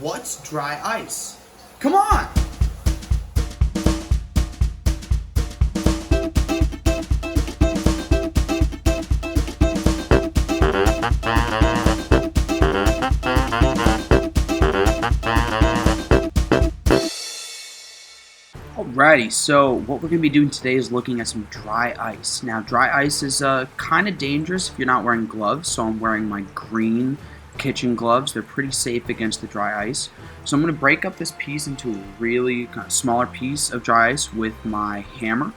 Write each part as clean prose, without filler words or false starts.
What's dry ice? Come on! Alrighty, so what we're going to be doing today is looking at some dry ice. Now, dry ice is kind of dangerous if you're not wearing gloves, so I'm wearing my green kitchen gloves. They're pretty safe against the dry ice. So I'm going to break up this piece into a really kind of smaller piece of dry ice with my hammer,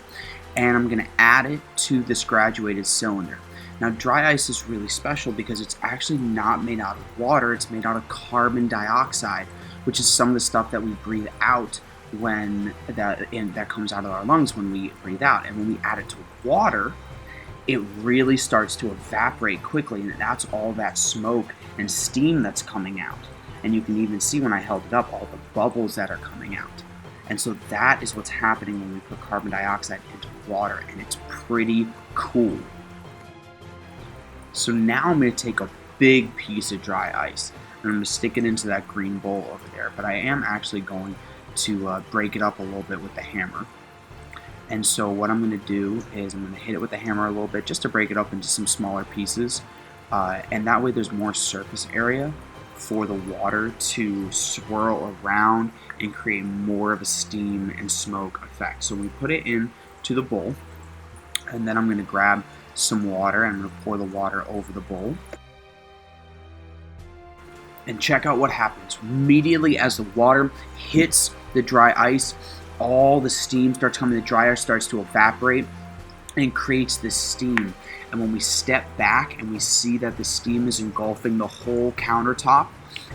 and I'm going to add it to this graduated cylinder. Now, dry ice is really special because it's actually not made out of water, it's made out of carbon dioxide, which is some of the stuff that we breathe out when that comes out of our lungs when we breathe out. And when we add it to water, it really starts to evaporate quickly, and that's all that smoke and steam that's coming out. And you can even see when I held it up all the bubbles that are coming out. And so that is what's happening when we put carbon dioxide into water, and it's pretty cool. So now I'm going to take a big piece of dry ice and I'm going to stick it into that green bowl over there, but I am actually going to break it up a little bit with the hammer. And so what I'm going to do is I'm going to hit it with the hammer a little bit just to break it up into some smaller pieces, and that way there's more surface area for the water to swirl around and create more of a steam and smoke effect. So we put it into the bowl, and then I'm going to grab some water and I'm going to pour the water over the bowl. And check out what happens. Immediately as the water hits the dry ice, all the steam starts coming, the dry ice starts to evaporate and creates this steam. And when we step back and we see that the steam is engulfing the whole countertop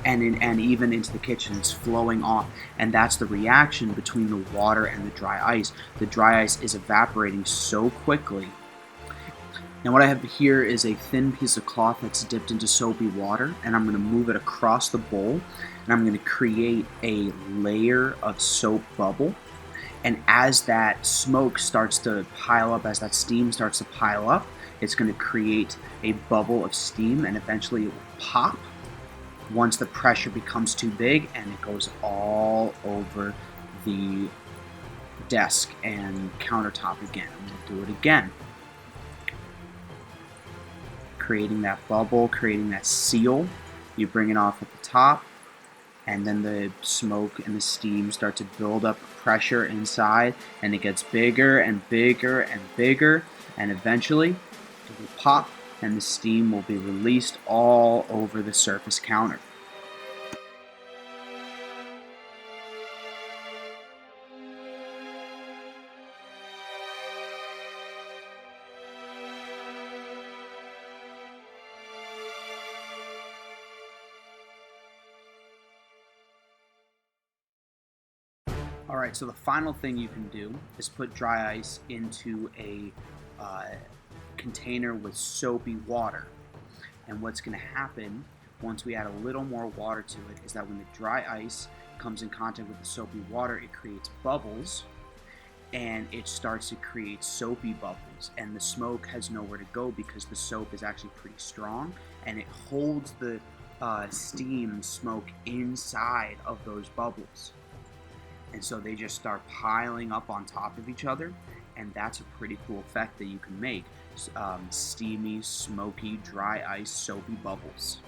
and even into the kitchen, it's flowing off. And that's the reaction between the water and the dry ice. The dry ice is evaporating so quickly. Now what I have here is a thin piece of cloth that's dipped into soapy water, and I'm going to move it across the bowl, and I'm going to create a layer of soap bubble. And as that smoke starts to pile up, as that steam starts to pile up, it's going to create a bubble of steam, and eventually it will pop once the pressure becomes too big, and it goes all over the desk and countertop again. I'm going to do it again. Creating that bubble, creating that seal. You bring it off at the top, and then the smoke and the steam start to build up pressure inside, and it gets bigger and bigger and bigger, and eventually it will pop and the steam will be released all over the surface counter. Alright, so the final thing you can do is put dry ice into a container with soapy water. And what's going to happen once we add a little more water to it is that when the dry ice comes in contact with the soapy water, it creates bubbles, and it starts to create soapy bubbles, and the smoke has nowhere to go because the soap is actually pretty strong, and it holds the steam smoke inside of those bubbles. And so they just start piling up on top of each other, and that's a pretty cool effect that you can make. Steamy, smoky, dry ice, soapy bubbles.